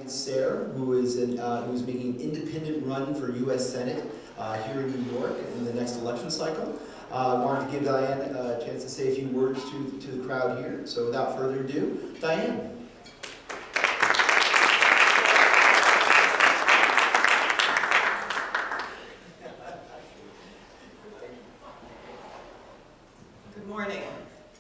Diane Sare, who's making an independent run for U.S. Senate here in New York in the next election cycle. I wanted to give Diane a chance to say a few words to the crowd here. So without further ado, Diane. Good morning.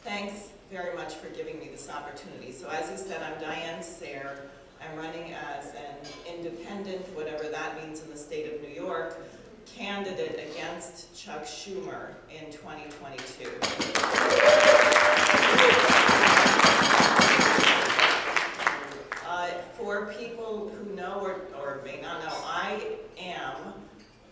Thanks very much for giving me this opportunity. So as you said, I'm Diane Sare. I'm running as an independent, whatever that means in the state of New York, candidate against Chuck Schumer in 2022. For people who know or may not know, I am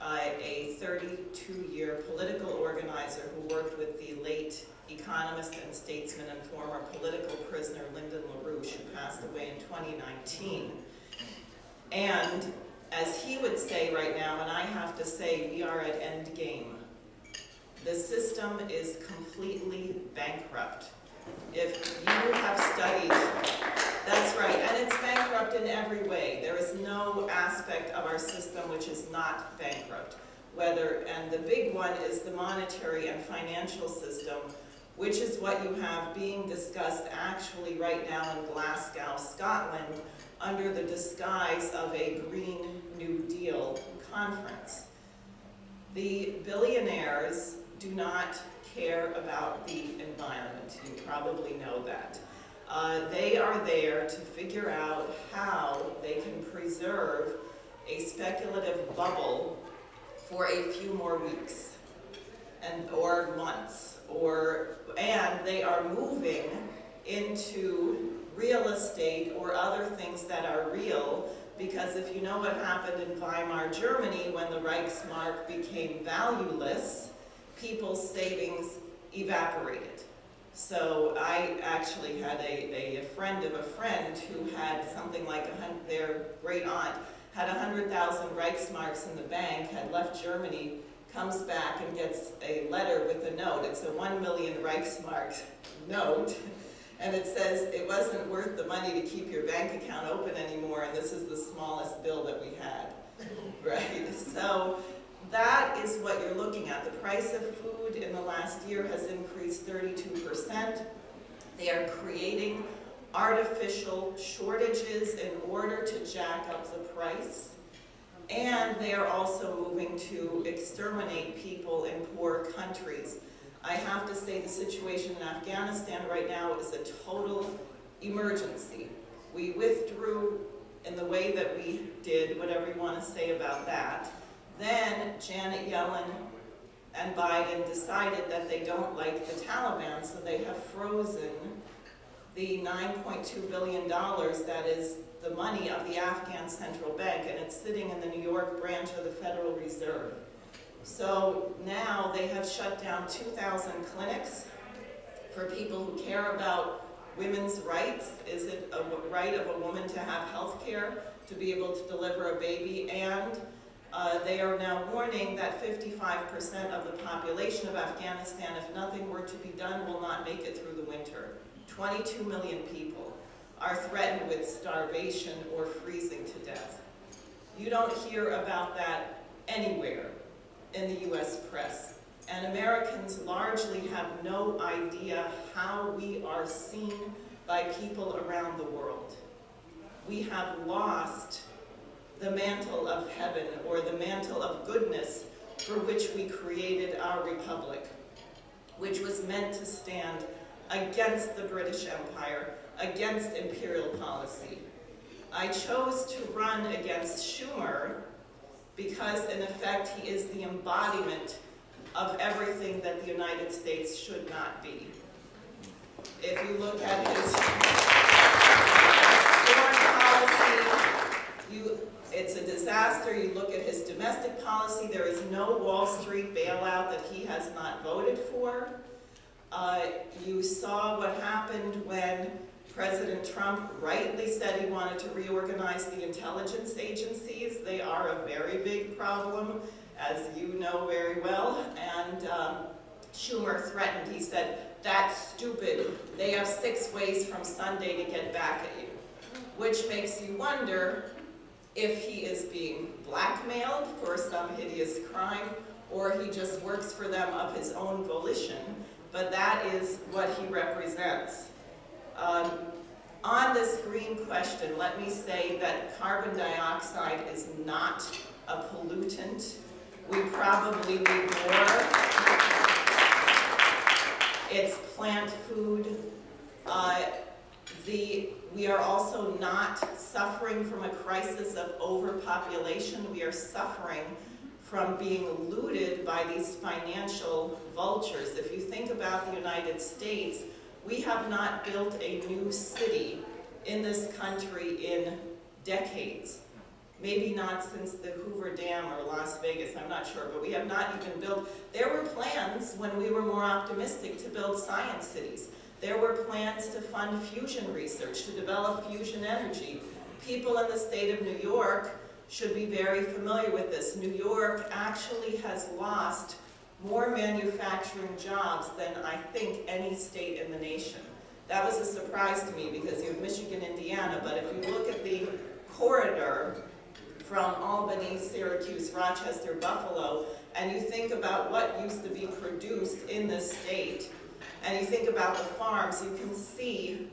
a 32-year political organizer who worked with the late economist and statesman and former political prisoner Lyndon LaRouche, who passed away in 2019. And as he would say right now, and I have to say, we are at end game. The system is completely bankrupt. If you have studied, that's right, and it's bankrupt in every way. There is no aspect of our system which is not bankrupt. And the big one is the monetary and financial system, which is what you have being discussed actually right now in Glasgow, Scotland, under the disguise of a Green New Deal conference. The billionaires do not care about the environment. You probably know that. They are there to figure out how they can preserve a speculative bubble for a few more weeks or months, and they are moving into real estate or other things that are real, because if you know what happened in Weimar Germany when the Reichsmark became valueless, people's savings evaporated. So I actually had a friend of a friend who had something like their great aunt had 100,000 Reichsmarks in the bank, had left Germany, comes back and gets a letter with a note. It's a 1 million Reichsmark note, and it says it wasn't worth the money to keep your bank account open anymore, and this is the smallest bill that we had, right? So that is what you're looking at. The price of food in the last year has increased 32%. They are creating artificial shortages in order to jack up the price. And they are also moving to exterminate people in poor countries. I have to say the situation in Afghanistan right now is a total emergency. We withdrew in the way that we did, whatever you want to say about that. Then Janet Yellen and Biden decided that they don't like the Taliban, so they have frozen the $9.2 billion that is the money of the Afghan Central Bank, and it's sitting in the New York branch of the Federal Reserve. So now they have shut down 2,000 clinics for people who care about women's rights. Is it a right of a woman to have health care, to be able to deliver a baby? And they are now warning that 55% of the population of Afghanistan, if nothing were to be done, will not make it through the winter. 22 million people are threatened with starvation or freezing to death. You don't hear about that anywhere in the US press. And Americans largely have no idea how we are seen by people around the world. We have lost the mantle of heaven or the mantle of goodness for which we created our republic, which was meant to stand against the British Empire, against imperial policy. I chose to run against Schumer because, in effect, he is the embodiment of everything that the United States should not be. If you look at his foreign policy, it's a disaster. You look at his domestic policy, there is no Wall Street bailout that he has not voted for. You saw what happened when President Trump rightly said he wanted to reorganize the intelligence agencies. They are a very big problem, as you know very well. And Schumer threatened, he said, "That's stupid. They have 6 ways from Sunday to get back at you." which makes you wonder if he is being blackmailed for some hideous crime, or he just works for them of his own volition, but that is what he represents. On this green question, let me say that carbon dioxide is not a pollutant. We probably need more. It's plant food. We are also not suffering from a crisis of overpopulation. We are suffering from being looted by these financial vultures. If you think about the United States, we have not built a new city in this country in decades. Maybe not since the Hoover Dam or Las Vegas, I'm not sure, but we have not even built. There were plans when we were more optimistic to build science cities. There were plans to fund fusion research, to develop fusion energy. People in the state of New York should be very familiar with this. New York actually has lost more manufacturing jobs than I think any state in the nation. That was a surprise to me because you have Michigan, Indiana, but if you look at the corridor from Albany, Syracuse, Rochester, Buffalo, and you think about what used to be produced in this state, and you think about the farms, you can see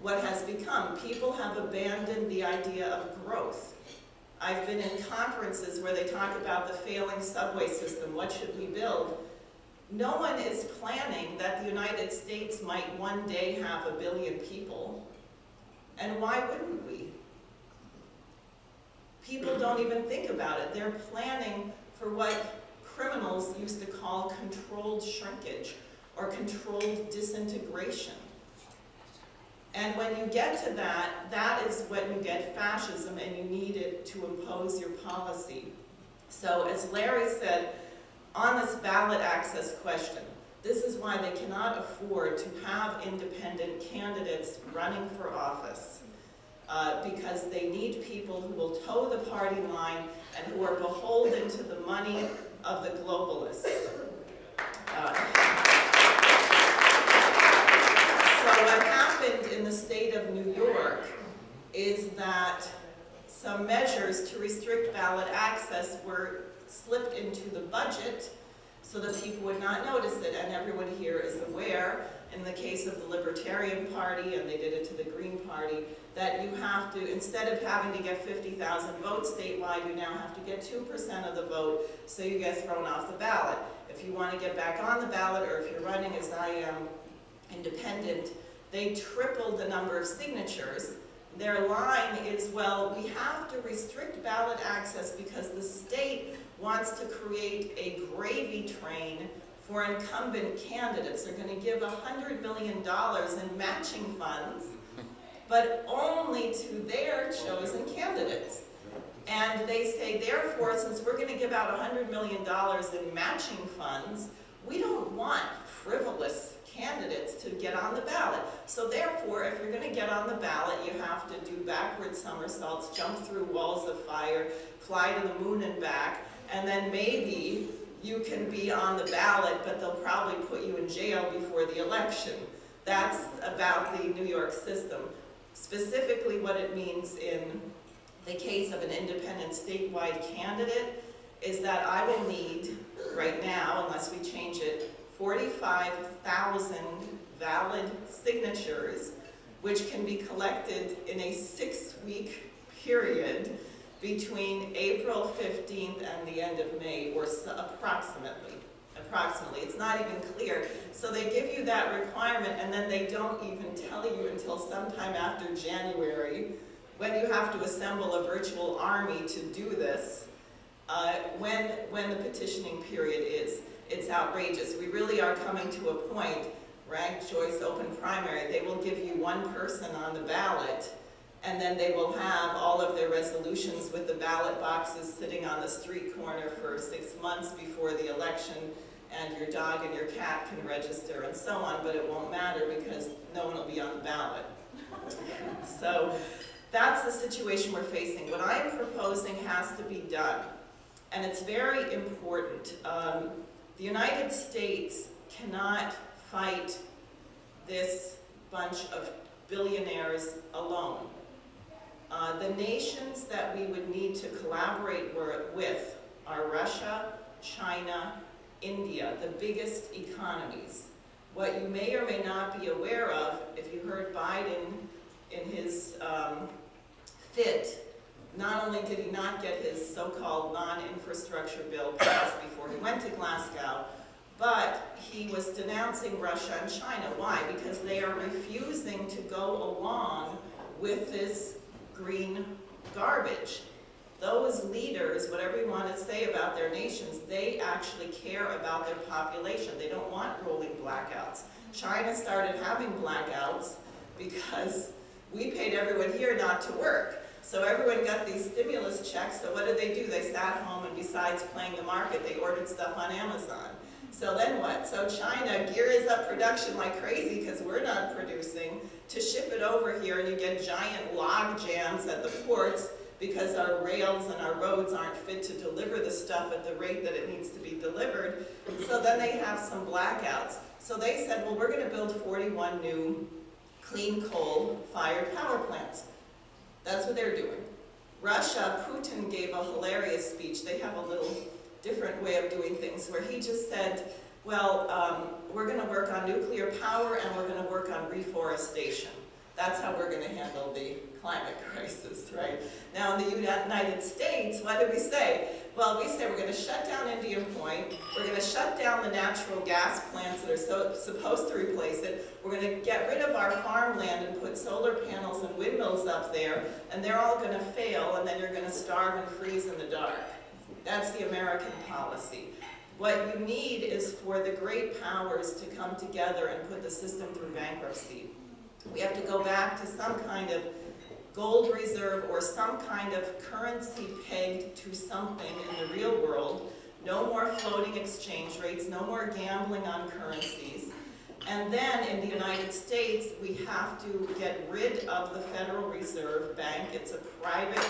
what has become. People have abandoned the idea of growth. I've been in conferences where they talk about the failing subway system, what should we build? No one is planning that the United States might one day have 1 billion people, and why wouldn't we? People don't even think about it. They're planning for what criminals used to call controlled shrinkage or controlled disintegration. And when you get to that, that is when you get fascism and you need it to impose your policy. So as Larry said, on this ballot access question, this is why they cannot afford to have independent candidates running for office. Because they need people who will toe the party line and who are beholden to the money of the globalists. So what happened in the state of New York is that some measures to restrict ballot access were slipped into the budget so that people would not notice it, and everyone here is aware, in the case of the Libertarian Party, and they did it to the Green Party, that you have to, instead of having to get 50,000 votes statewide, you now have to get 2% of the vote, so you get thrown off the ballot. If you want to get back on the ballot, or if you're running as I am, independent, they tripled the number of signatures. Their line is, well, we have to restrict ballot access because the state wants to create a gravy train for incumbent candidates. They're going to give $100 million in matching funds, but only to their chosen candidates. And they say, therefore, since we're going to give out $100 million in matching funds, we don't want frivolous candidates to get on the ballot. So therefore, if you're going to get on the ballot, you have to do backward somersaults, jump through walls of fire, fly to the moon and back, and then maybe you can be on the ballot, but they'll probably put you in jail before the election. That's about the New York system. Specifically, what it means in the case of an independent statewide candidate is that I will need, right now, unless we change it, 45,000 valid signatures, which can be collected in a 6-week period between April 15th and the end of May, or approximately. It's not even clear. So they give you that requirement, and then they don't even tell you until sometime after January, when you have to assemble a virtual army to do this, when the petitioning period is. It's outrageous. We really are coming to a point, ranked choice, open primary, they will give you one person on the ballot, and then they will have all of their resolutions with the ballot boxes sitting on the street corner for 6 months before the election, and your dog and your cat can register and so on, but it won't matter because no one will be on the ballot. So that's the situation we're facing. What I'm proposing has to be done, and it's very important. The United States cannot fight this bunch of billionaires alone. The nations that we would need to collaborate with are Russia, China, India, the biggest economies. What you may or may not be aware of, if you heard Biden in his fit, not only did he not get his so-called non-infrastructure bill passed before he went to Glasgow, but he was denouncing Russia and China. Why? Because they are refusing to go along with this green garbage. Those leaders, whatever you want to say about their nations, they actually care about their population. They don't want rolling blackouts. China started having blackouts because we paid everyone here not to work. So everyone got these stimulus checks, so what did? They sat home, and besides playing the market, they ordered stuff on Amazon. So then what? So China gears up production like crazy because we're not producing to ship it over here, and you get giant log jams at the ports because our rails and our roads aren't fit to deliver the stuff at the rate that it needs to be delivered. So then they have some blackouts. So they said, well, we're going to build 41 new clean coal-fired power plants. That's what they're doing. Russia, Putin gave a hilarious speech. They have a little different way of doing things where he just said, well, we're going to work on nuclear power and we're going to work on reforestation. That's how we're going to handle the climate crisis, right? Now in the United States, what did we say? Well, we said we're going to shut down Indian Point, we're going to shut down the natural gas plants that are supposed to replace it, we're going to get rid of our farmland and put solar panels and windmills up there, and they're all going to fail, and then you're going to starve and freeze in the dark. That's the American policy. What you need is for the great powers to come together and put the system through bankruptcy. We have to go back to some kind of gold reserve or some kind of currency pegged to something in the real world. No more floating exchange rates, no more gambling on currencies. And then in the United States, we have to get rid of the Federal Reserve Bank. It's a private...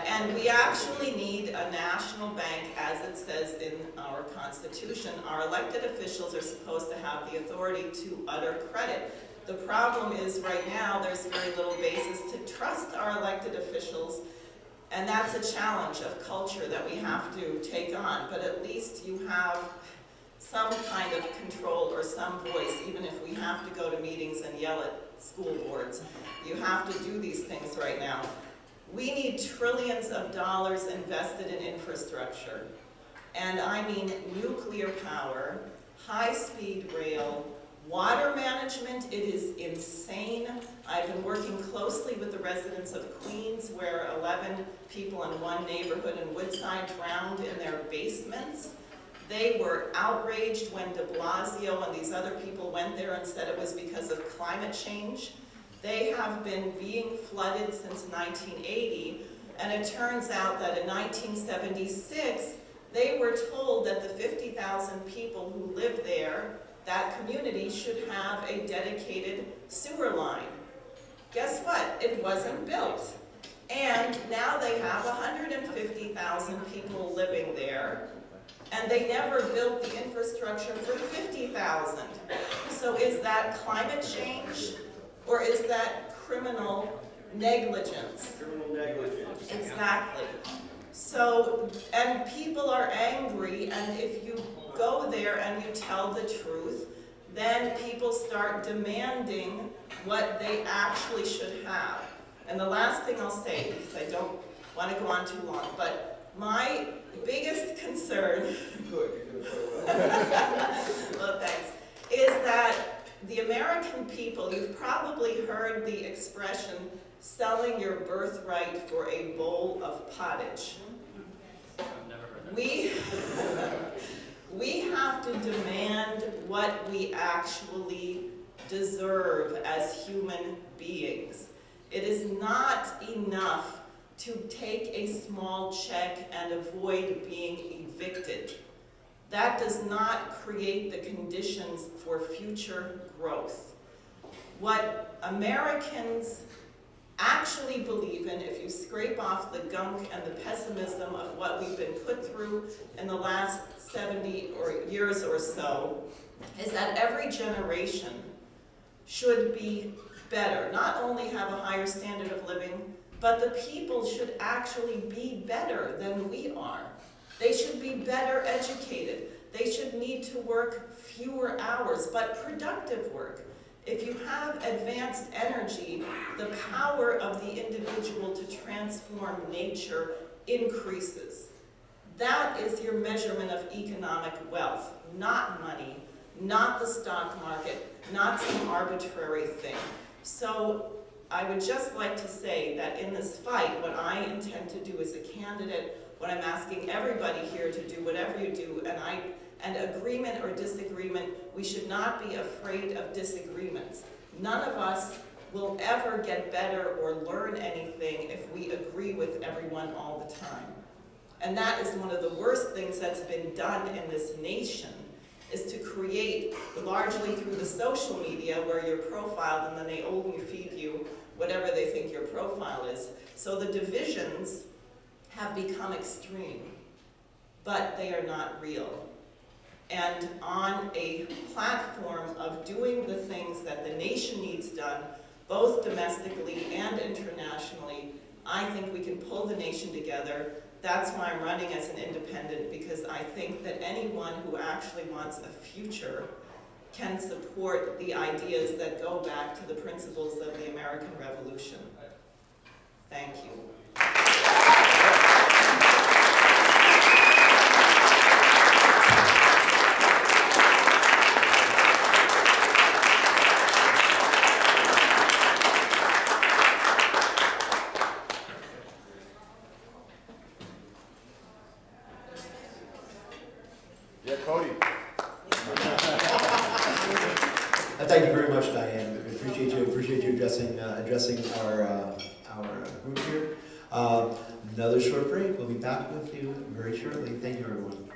And we actually need a national bank, as it says in our Constitution. Our elected officials are supposed to have the authority to utter credit. The problem is right now there's very little basis to trust our elected officials, and that's a challenge of culture that we have to take on. But at least you have some kind of control or some voice, even if we have to go to meetings and yell at school boards. You have to do these things right now. We need trillions of dollars invested in infrastructure. And I mean nuclear power, high-speed rail, water management. It is insane. I've been working closely with the residents of Queens, where 11 people in one neighborhood in Woodside drowned in their basements. They were outraged when de Blasio and these other people went there and said it was because of climate change. They have been being flooded since 1980, and it turns out that in 1976, they were told that the 50,000 people who live there, that community, should have a dedicated sewer line. Guess what? It wasn't built. And now they have 150,000 people living there, and they never built the infrastructure for 50,000. So is that climate change? Or is that criminal negligence? Criminal negligence. Exactly. So, and people are angry, and if you go there and you tell the truth, then people start demanding what they actually should have. And the last thing I'll say, because I don't want to go on too long, but my biggest concern, well, thanks, is that the American people, you've probably heard the expression, selling your birthright for a bowl of pottage. We have to demand what we actually deserve as human beings. It is not enough to take a small check and avoid being evicted. That does not create the conditions for future growth. What Americans actually believe in, if you scrape off the gunk and the pessimism of what we've been put through in the last 70 years or so, is that every generation should be better, not only have a higher standard of living, but the people should actually be better than we are. They should be better educated. They should need to work fewer hours, but productive work. If you have advanced energy, the power of the individual to transform nature increases. That is your measurement of economic wealth, not money, not the stock market, not some arbitrary thing. So I would just like to say that in this fight, what I intend to do as a candidate, what I'm asking everybody here to do, whatever you do, and agreement or disagreement, we should not be afraid of disagreements. None of us will ever get better or learn anything if we agree with everyone all the time. And that is one of the worst things that's been done in this nation, is to create, largely through the social media where you're profiled and then they only feed you whatever they think your profile is. So the divisions have become extreme, but they are not real. And on a platform of doing the things that the nation needs done, both domestically and internationally, I think we can pull the nation together. That's why I'm running as an independent, because I think that anyone who actually wants a future can support the ideas that go back to the principles of the American Revolution. Thank you. Yeah, Cody. Thank you very much, Diane. We appreciate you addressing our group here. Another short break. We'll be back with you very shortly. Thank you, everyone.